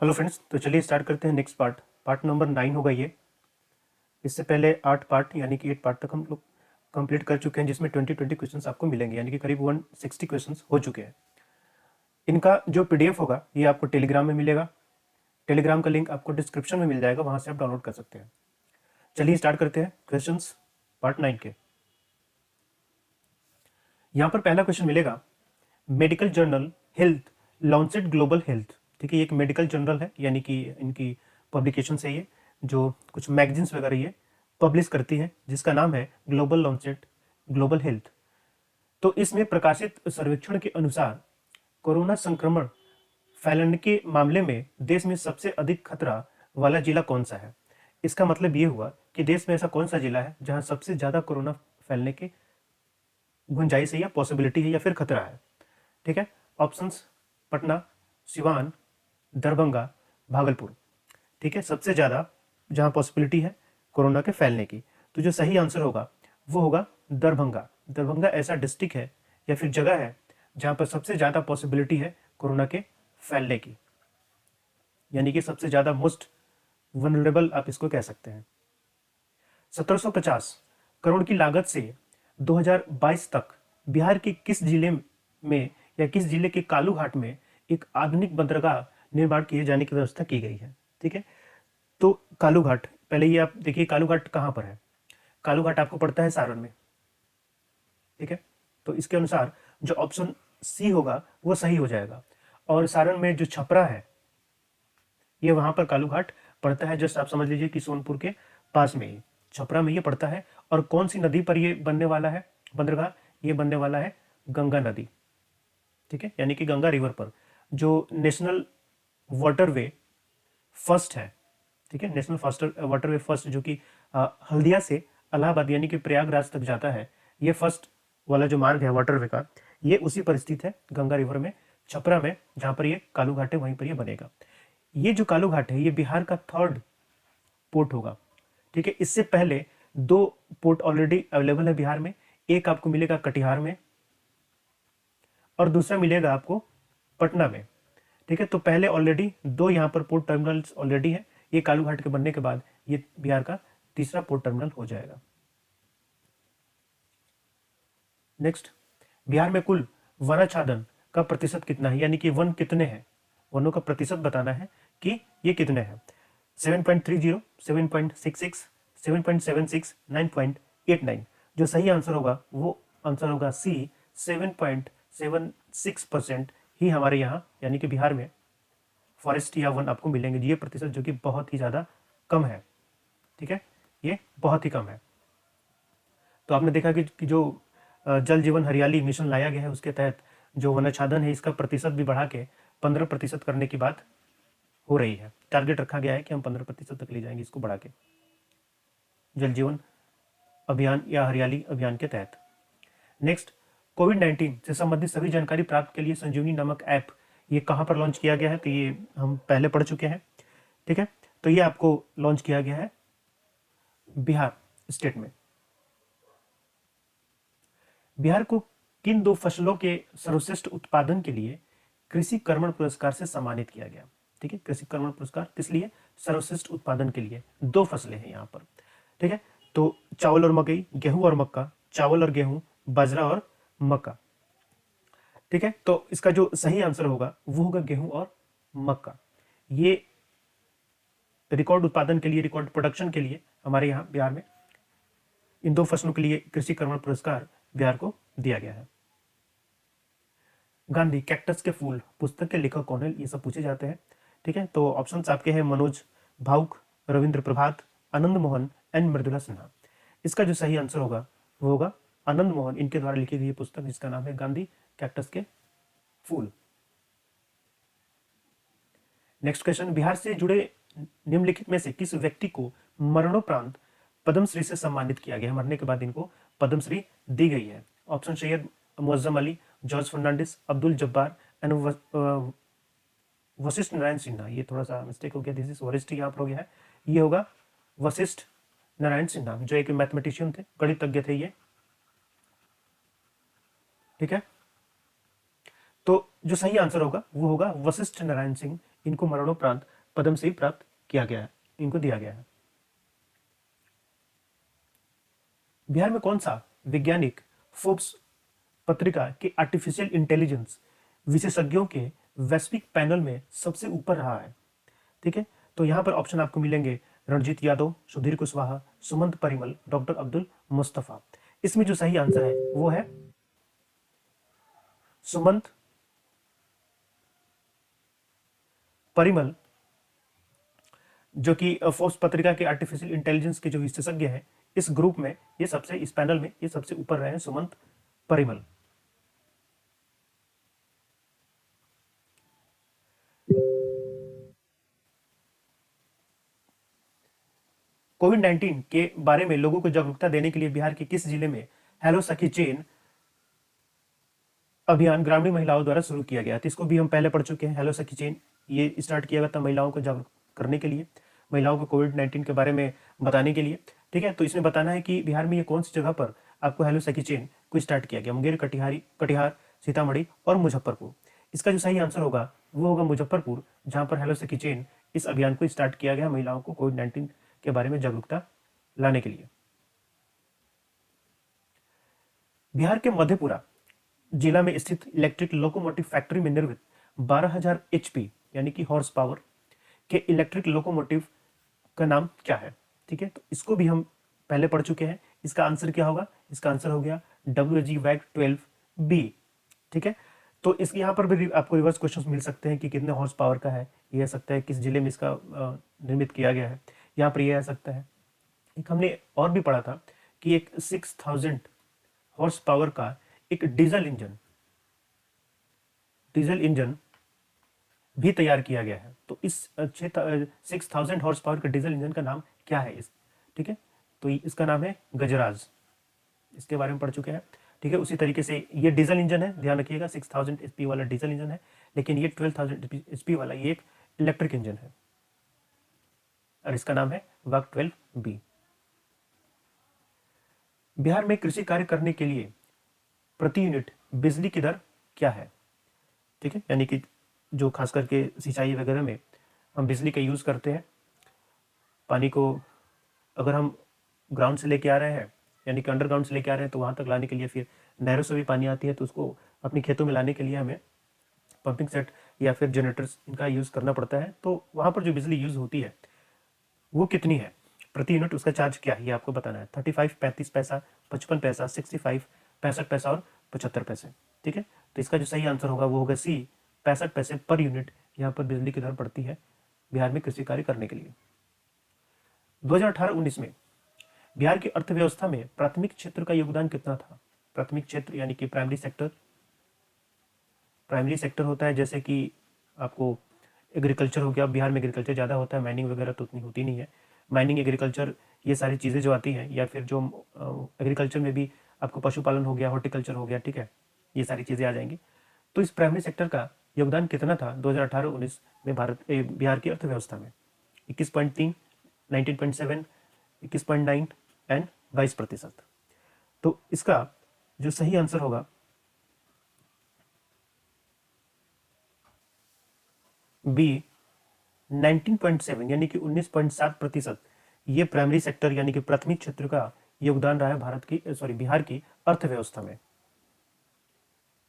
Hello friends, तो चलिए start करते हैं नेक्स्ट पार्ट नंबर 9 होगा ये। इससे पहले 8 पार्ट यानी कि 8 पार्ट तक हम लोग कंप्लीट कर चुके हैं, जिसमें 20 क्वेश्चंस आपको मिलेंगे, यानी कि करीब 160 क्वेश्चंस हो चुके हैं। इनका जो पीडीएफ होगा ये आपको टेलीग्राम में मिलेगा। टेलीग्राम का लिंक आपको डिस्क्रिप्शन में मिल जाएगा, वहाँ से आप डाउनलोड कर सकते हैं। चलिए स्टार्ट करते हैं क्वेश्चन पार्ट 9 के। यहाँ पर पहला क्वेश्चन मिलेगा, medical journal health Lancet global health. ठीक है, ये एक मेडिकल जर्नल है, यानी कि इनकी पब्लिकेशन है ये, जो कुछ मैगजीन्स वगैरह ये पब्लिश करती है, जिसका नाम है ग्लोबल लॉन्चेट ग्लोबल हेल्थ। तो इसमें प्रकाशित सर्वेक्षण के अनुसार कोरोना संक्रमण फैलने के मामले में देश में सबसे अधिक खतरा वाला जिला कौन सा है। इसका मतलब ये हुआ कि देश में ऐसा कौन सा जिला है जहां सबसे ज्यादा कोरोना फैलने के गुंजाइश है या पॉसिबिलिटी है या फिर खतरा है। ठीक है, ऑप्शंस पटना, सिवान, दरभंगा, भागलपुर। ठीक है, सबसे ज्यादा जहां पॉसिबिलिटी है कोरोना के फैलने की, तो जो सही आंसर होगा वो होगा दरभंगा। दरभंगा ऐसा डिस्ट्रिक्ट है या फिर जगह है जहां पर सबसे ज्यादा पॉसिबिलिटी है कोरोना के फैलने की, यानी कि सबसे ज्यादा मोस्ट वनरेबल आप इसको कह सकते हैं। 1750 करोड़ की लागत से 2022 तक बिहार के किस जिले में या किस जिले के कालू घाट में एक आधुनिक बंदरगाह निर्माण किए जाने की व्यवस्था की गई है। ठीक है, तो कालू घाट, पहले ये आप देखिए कालू घाट कहां पर है। कालू घाट आपको पड़ता है सारण में। ठीक है, तो इसके अनुसार जो ऑप्शन सी होगा वो सही हो जाएगा। और सारण में जो छपरा है, ये वहां पर कालू घाट पड़ता है, जस्ट आप समझ लीजिए कि सोनपुर के पास में ही छपरा में ये पड़ता है। और कौन सी नदी पर ये बनने वाला है बंदरगाह, ये बनने वाला है गंगा नदी। ठीक है, यानी कि गंगा रिवर पर, जो नेशनल वाटरवे फर्स्ट है। ठीक है, नेशनल वाटरवे फर्स्ट, जो कि हल्दिया से इलाहाबाद यानी कि प्रयागराज तक जाता है। ये फर्स्ट वाला जो मार्ग है वाटरवे का, ये उसी पर स्थित है गंगा रिवर में, छपरा में, जहां पर ये कालू घाट है वहीं पर ये बनेगा। ये जो कालू घाट है ये बिहार का 3rd पोर्ट होगा। ठीक है, इससे पहले 2 पोर्ट ऑलरेडी अवेलेबल है बिहार में। एक आपको मिलेगा कटिहार में और दूसरा मिलेगा आपको पटना में। ठीक है, तो पहले ऑलरेडी 2 यहाँ पर पोर्ट टर्मिनल्स ऑलरेडी है। ये कालू घाट के बनने के बाद ये बिहार का तीसरा पोर्ट टर्मिनल हो जाएगा। नेक्स्ट, बिहार में कुल वनाच्छादन का प्रतिशत कितना है, यानी कि वन कितने हैं, वनों का प्रतिशत बताना है कि ये कितने हैं। 7.30, 7.66, 7.76, 9.89। जो सही आंसर होगा वो आंसर होगा सी, 7.76% ही हमारे यहाँ यानी कि बिहार में फॉरेस्ट या वन आपको मिलेंगे। ये प्रतिशत जो कि बहुत ही ज़्यादा कम है। ठीक है, ये बहुत ही कम है। तो आपने देखा कि जो जल जीवन हरियाली मिशन लाया गया है, उसके तहत जो वनाच्छादन है इसका प्रतिशत भी बढ़ा के 15% करने की बात हो रही है। टारगेट रखा गया है कि हम 15% तक ले जाएंगे इसको बढ़ा के, जल जीवन अभियान या हरियाली अभियान के तहत। नेक्स्ट, कोविड-19 से संबंधित सभी जानकारी प्राप्त के लिए संजीवनी नामक ऐप ये कहां पर लॉन्च किया गया है, तो ये हम पहले पढ़ चुके हैं। ठीक है, तो ये आपको लॉन्च किया गया है बिहार स्टेट में। बिहार को किन 2 फसलों के सर्वश्रेष्ठ उत्पादन के लिए कृषि कर्मण पुरस्कार से सम्मानित किया गया। ठीक है, कृषि कर्मण पुरस्कार किस लिए, सर्वश्रेष्ठ उत्पादन के लिए। 2 फसलें हैं यहाँ पर। ठीक है, तो चावल और मकई, गेहूं और मक्का, चावल और गेहूं, बाजरा और मक्का। ठीक है, तो इसका जो सही आंसर होगा वो होगा गेहूं और मक्का। ये रिकॉर्ड उत्पादन के लिए, रिकॉर्ड प्रोडक्शन के लिए हमारे यहाँ बिहार में इन 2 फसलों के लिए कृषि कर्मण पुरस्कार बिहार को दिया गया है। गांधी कैक्टस के फूल पुस्तक के लेखक कौन है, ये सब पूछे जाते हैं। ठीक है, तो ऑप्शंस आपके हैं मनोज भावुक, रविंद्र प्रभात, आनंद मोहन एंड मृदुला सिन्हा। इसका जो सही आंसर होगा वो होगा आनंद मोहन, इनके द्वारा लिखी गई पुस्तक जिसका नाम है गांधी कैक्टस के फूल। नेक्स्ट क्वेश्चन, बिहार से जुड़े निम्नलिखित में से किस व्यक्ति को मरणोपरांत पद्मश्री से सम्मानित किया गया है, मरने के बाद इनको पद्मश्री दी गई है। Option Syed Muazzam Ali, George Fernandes, Abdul Jabbar and Vashishtha Narayan Sinha. ये थोड़ा सा मिस्टेक हो गया, दिस इज वरिष्ठ यहाँ पर हो गया है, ये होगा वशिष्ठ नारायण सिन्हा, जो एक मैथमेटिशियन थे, गणितज्ञ थे ये। ठीक है, तो जो सही आंसर होगा वो होगा वशिष्ठ नारायण सिंह, इनको मरणोपरांत पद्मश्री प्राप्त किया गया है, इनको दिया गया है। बिहार में कौन सा वैज्ञानिक फोर्ब्स पत्रिका के आर्टिफिशियल इंटेलिजेंस विशेषज्ञों के वैश्विक पैनल में सबसे ऊपर रहा है? ठीक है, तो यहां पर ऑप्शन आपको मिलेंगे रणजीत यादव, सुधीर कुशवाहा, सुमंत परिमल, डॉक्टर अब्दुल मुस्तफा। इसमें जो सही आंसर है वो है सुमंत परिमल, जो कि फोर्ब्स पत्रिका के आर्टिफिशियल इंटेलिजेंस के जो विशेषज्ञ हैं इस ग्रुप में, ये सबसे, इस पैनल में ये सबसे ऊपर रहे हैं सुमंत परिमल। कोविड 19 के बारे में लोगों को जागरूकता देने के लिए बिहार के किस जिले में हेलो सखी चेन अभियान ग्रामीण महिलाओं द्वारा शुरू किया गया? तो इसको भी हम पहले पढ़ चुके हैं। हेलो सखी चेन ये स्टार्ट किया गया था महिलाओं को जागरूक करने के लिए, महिलाओं को कोविड 19 के बारे में बताने के लिए। ठीक है, तो इसमें बताना है कि बिहार में ये कौन सी जगह पर आपको हेलो सखी चेन को स्टार्ट किया गया? मुंगेर, कटिहार, सीतामढ़ी और मुजफ्फरपुर। इसका जो सही आंसर होगा वो होगा मुजफ्फरपुर, जहां पर हेलो सखी चेन इस अभियान को स्टार्ट किया गया महिलाओं को कोविड 19 के बारे में जागरूकता लाने के लिए। बिहार के मधेपुरा जिला में स्थित इलेक्ट्रिक लोकोमोटिव फैक्ट्री में निर्मित 12,000 एचपी यानी कि हॉर्स पावर के इलेक्ट्रिक लोकोमोटिव का नाम क्या है? ठीक है, तो इसको भी हम पहले पढ़ चुके हैं। इसका आंसर क्या होगा? इसका आंसर हो गया WG वैग 12B। ठीक है, तो इस यहाँ पर भी आपको रिवर्स क्वेश्चंस मिल सकते हैं कि कितने हॉर्स पावर का है, ये आ सकता है किस जिले में इसका निर्मित किया गया है, यहाँ पर ये आ सकता है। एक हमने और भी पढ़ा था कि एक 6000 हॉर्स पावर का एक डीजल इंजन भी तैयार किया गया है। तो इस 6000 हॉर्स पावर के डीजल इंजन का नाम क्या है इस? ठीक है, तो इसका नाम है गजराज, इसके बारे में पढ़ चुके हैं। ठीक है, उसी तरीके से ये डीजल इंजन है, ध्यान रखिएगा 6000 एचपी वाला डीजल इंजन है, लेकिन ये 12000 एचपी वाला ये एक इलेक्ट्रिक इंजन है और इसका नाम है वाग 12B। बिहार में कृषि कार्य करने के लिए प्रति यूनिट बिजली की दर क्या है? ठीक है, यानी कि जो खास करके सिंचाई वगैरह में हम बिजली का यूज़ करते हैं, पानी को अगर हम ग्राउंड से लेके आ रहे हैं यानी कि अंडरग्राउंड से लेके आ रहे हैं तो वहाँ तक लाने के लिए, फिर नहरों से भी पानी आती है तो उसको अपनी खेतों में लाने के लिए हमें पंपिंग सेट या फिर जनरेटर्स इनका यूज़ करना पड़ता है। तो वहाँ पर जो बिजली यूज़ होती है वो कितनी है प्रति यूनिट, उसका चार्ज क्या है ये आपको बताना है। 35, 35 पैसा, 55 पैसा, 65, 65 पैसा और 75 पैसे। ठीक है, तो इसका जो सही आंसर होगा वो होगा सी, 65 पैसे पर यूनिट यहाँ पर बिजली की दर पड़ती है बिहार में कृषि कार्य करने के लिए। 2018-19 में बिहार की अर्थव्यवस्था में प्राथमिक क्षेत्र का योगदान कितना था? प्राथमिक क्षेत्र यानी कि प्राइमरी सेक्टर होता है, जैसे कि आपको एग्रीकल्चर हो गया, बिहार में एग्रीकल्चर ज़्यादा होता है, माइनिंग वगैरह तो उतनी होती नहीं है। माइनिंग, एग्रीकल्चर, ये सारी चीज़ें जो आती हैं, या फिर जो एग्रीकल्चर में भी आपको पशुपालन हो गया, हॉर्टिकल्चर हो गया, ठीक है, ये सारी चीज़ें आ जाएंगी। तो इस प्राइमरी सेक्टर का योगदान कितना था 2018-19 में बिहार की अर्थव्यवस्था में? 21.3, 19.7, 21.9 एंड 22%। तो इसका जो सही आंसर होगा बी, 19.7 यानी कि 19.7% ये प्राइमरी सेक्टर यानी कि प्राथमिक क्षेत्र का योगदान रहा है बिहार की अर्थव्यवस्था में।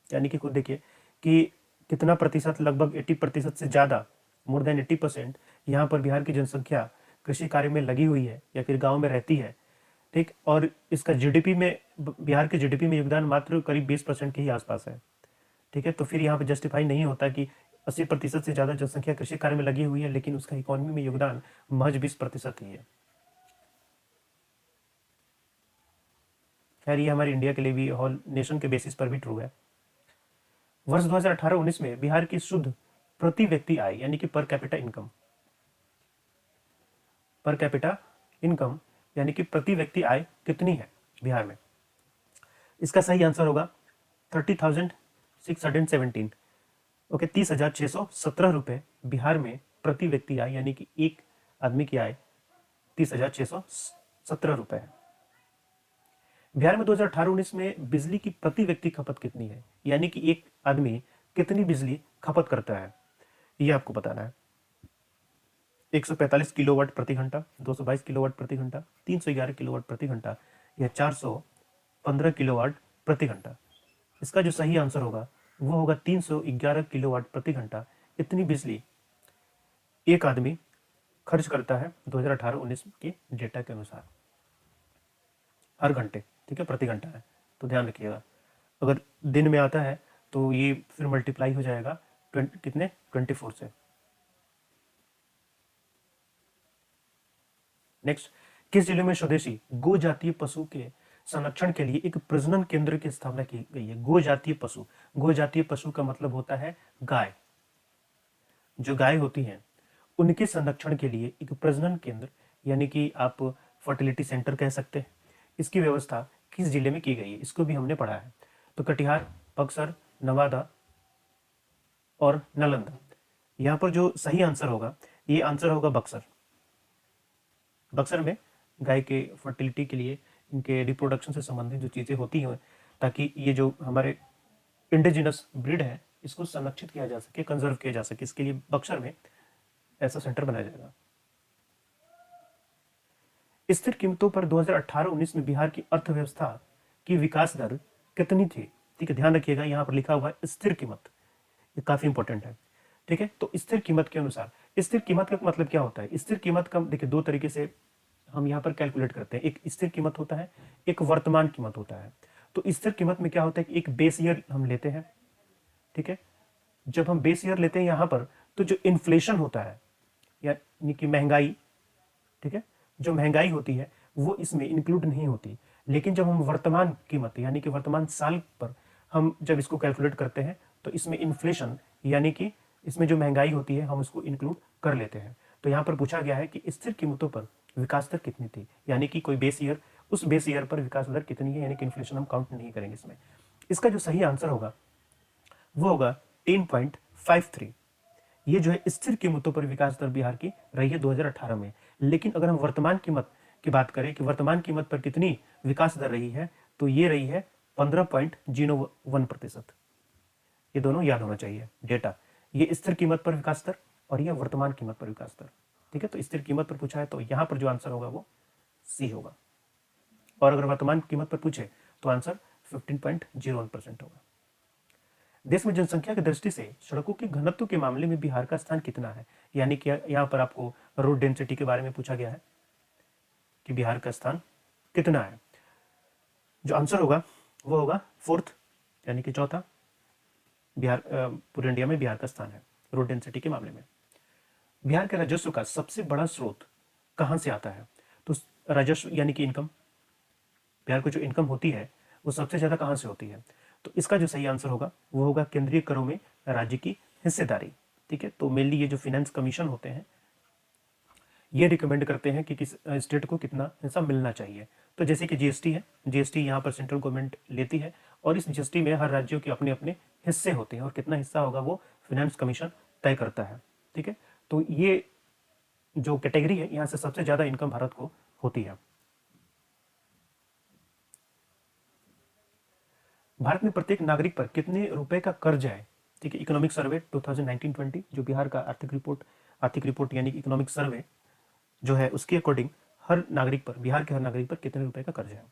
यानी कि खुद देखिए कि कितना प्रतिशत, लगभग 80% से ज़्यादा, मोर देन 80% यहाँ पर बिहार की जनसंख्या कृषि कार्य में लगी हुई है या फिर गांव में रहती है। ठीक, और इसका जीडीपी में, बिहार के जीडीपी में योगदान मात्र करीब 20% के ही आसपास है। ठीक है, तो फिर यहाँ पे जस्टिफाई नहीं होता कि 80% से ज़्यादा जनसंख्या कृषि कार्य में लगी हुई है लेकिन उसका इकोनॉमी में योगदान महज 20% ही है। खैर ये हमारे इंडिया के लिए भी, होल नेशन के बेसिस पर भी ट्रू है। वर्ष 2018-19 में बिहार की शुद्ध प्रति व्यक्ति आय यानी कि पर कैपिटा इनकम यानी कि प्रति व्यक्ति आय कितनी है बिहार में? इसका सही आंसर होगा 30,617। ओके, 30,617 रुपए बिहार में प्रति व्यक्ति आय यानी कि एक आदमी की आय 30,617 रुपए है। बिहार में 2018-19 में बिजली की प्रति व्यक्ति खपत कितनी है, यानी कि एक आदमी कितनी बिजली खपत करता है, ये आपको बताना है। 145 किलोवाट प्रति घंटा, 222 किलोवाट प्रति घंटा, 311 किलोवाट प्रति घंटा या 415 किलोवाट प्रति घंटा। इसका जो सही आंसर होगा वो होगा 311 किलोवाट प्रति घंटा। इतनी बिजली एक आदमी खर्च करता है 2018-19 के डेटा के अनुसार हर घंटे, ठीक है, प्रति घंटा है। तो ध्यान रखिएगा, अगर दिन में आता है तो ये फिर मल्टीप्लाई हो जाएगा कितने 24 से। नेक्स्ट, किस जिले में स्वदेशी गो जातीय पशु के संरक्षण के लिए एक प्रजनन केंद्र की स्थापना की गई है? गो जातीय पशु, गो जातीय पशु का मतलब होता है गाय। जो गाय होती हैं उनके संरक्षण के लिए एक प्रजनन केंद्र यानी कि आप फर्टिलिटी सेंटर कह सकते हैं, इसकी व्यवस्था किस जिले में की गई है? इसको भी हमने पढ़ा है। तो कटिहार, बक्सर, नवादा और नालंदा। यहां पर जो सही आंसर होगा, ये आंसर होगा बक्सर। बक्सर में गाय के फर्टिलिटी के लिए, इनके रिप्रोडक्शन से संबंधित जो चीज़ें होती हैं, ताकि ये जो हमारे इंडिजिनस ब्रीड है इसको संरक्षित किया जा सके, कंजर्व किया जा सके, इसके लिए बक्सर में ऐसा सेंटर बनाया जाएगा। स्थिर कीमतों पर 2018-19 में बिहार की अर्थव्यवस्था की विकास दर कितनी थी? ठीक है, ध्यान रखिएगा, यहाँ पर लिखा हुआ है स्थिर कीमत, ये काफी इंपॉर्टेंट है। ठीक है, तो स्थिर कीमत के अनुसार, स्थिर कीमत का मतलब क्या होता है? स्थिर कीमत का देखिए दो तरीके से हम यहाँ पर कैलकुलेट करते हैं। एक स्थिर कीमत होता है, एक वर्तमान कीमत होता है। तो स्थिर कीमत में क्या होता है कि एक बेस ईयर हम लेते हैं, ठीक है। जब हम बेस ईयर लेते हैं यहाँ पर, तो जो इन्फ्लेशन होता है यानी कि महंगाई, ठीक है, जो महंगाई होती है वो इसमें इंक्लूड नहीं होती। लेकिन जब हम वर्तमान कीमत यानी कि वर्तमान साल पर हम जब इसको कैलकुलेट करते हैं तो इसमें इन्फ्लेशन यानी कि इसमें जो महंगाई होती है हम उसको इंक्लूड कर लेते हैं। तो यहाँ पर पूछा गया है कि स्थिर कीमतों पर विकास दर कितनी थी, यानी कि कोई बेस ईयर, उस बेस ईयर पर विकास दर कितनी है, यानी कि इन्फ्लेशन हम काउंट नहीं करेंगे इसमें। इसका जो सही आंसर होगा वो होगा 10.53। ये जो है स्थिर कीमतों पर विकास दर बिहार की रही है 2018 में। लेकिन अगर हम वर्तमान कीमत की बात करें कि वर्तमान कीमत पर कितनी विकास दर रही है, तो ये रही है 15.01%। ये दोनों याद होना चाहिए डेटा, ये स्थिर कीमत पर विकास दर और ये वर्तमान कीमत पर विकास दर। ठीक है, तो स्थिर कीमत पर पूछा है तो यहाँ पर जो आंसर होगा वो सी होगा, और अगर वर्तमान कीमत पर पूछे तो आंसर 15.01% होगा। देश में जनसंख्या की दृष्टि से सड़कों के घनत्व के मामले में बिहार का स्थान कितना है? यानी कि यहाँ पर आपको रोड डेंसिटी के बारे में पूछा गया है कि बिहार का स्थान कितना है। जो आंसर होगा वो होगा 4th यानी कि चौथा। बिहार पूरे इंडिया में बिहार का स्थान है रोड डेंसिटी के मामले में। बिहार के राजस्व का सबसे बड़ा स्रोत कहाँ से आता है? तो राजस्व यानी कि इनकम, बिहार को जो इनकम होती है वो सबसे ज्यादा कहाँ से होती है? तो इसका जो सही आंसर होगा वो होगा केंद्रीय करों में राज्य की हिस्सेदारी। ठीक है, तो मेनली ये जो फिनेंस कमीशन होते हैं ये रिकमेंड करते हैं कि किस स्टेट को कितना हिस्सा मिलना चाहिए। तो जैसे कि जीएसटी है, जीएसटी यहाँ पर सेंट्रल गवर्नमेंट लेती है और इस जीएसटी में हर राज्यों के अपने अपने हिस्से होते हैं और कितना हिस्सा होगा वो फिनेंस कमीशन तय करता है। ठीक है, तो ये जो कैटेगरी है यहाँ से सबसे ज्यादा इनकम भारत को होती है। भारत में प्रत्येक नागरिक पर कितने रुपए का कर्ज है? ठीक है, इकोनॉमिक सर्वे 2019-20 जो बिहार का आर्थिक रिपोर्ट यानी इकोनॉमिक सर्वे जो है उसके अकॉर्डिंग हर नागरिक पर, बिहार के हर नागरिक पर कितने रुपए का कर्ज है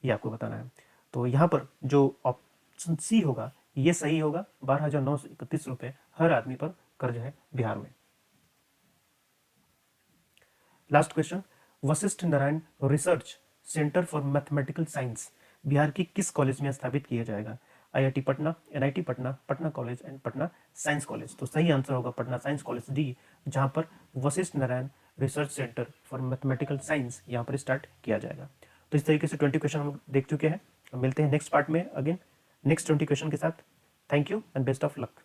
ये आपको बताना है। तो यहाँ पर जो ऑप्शन सी होगा ये सही होगा, 12,931 रुपए हर आदमी पर कर्ज है बिहार में। Last question, Vashishtha Narayan research centre for mathematical science Bihar की किस कॉलेज में स्थापित किया जाएगा? IIT Patna, NIT Patna, Patna college and Patna science college. तो सही आंसर होगा पटना साइंस कॉलेज डी, जहां पर Vashishtha Narayan research centre for mathematical science यहाँ पर स्टार्ट किया जाएगा। तो इस तरीके से 20 क्वेश्चन हम देख चुके हैं। मिलते हैं नेक्स्ट पार्ट में अगेन नेक्स्ट 20 क्वेश्चन के साथ। Thank you and best of luck.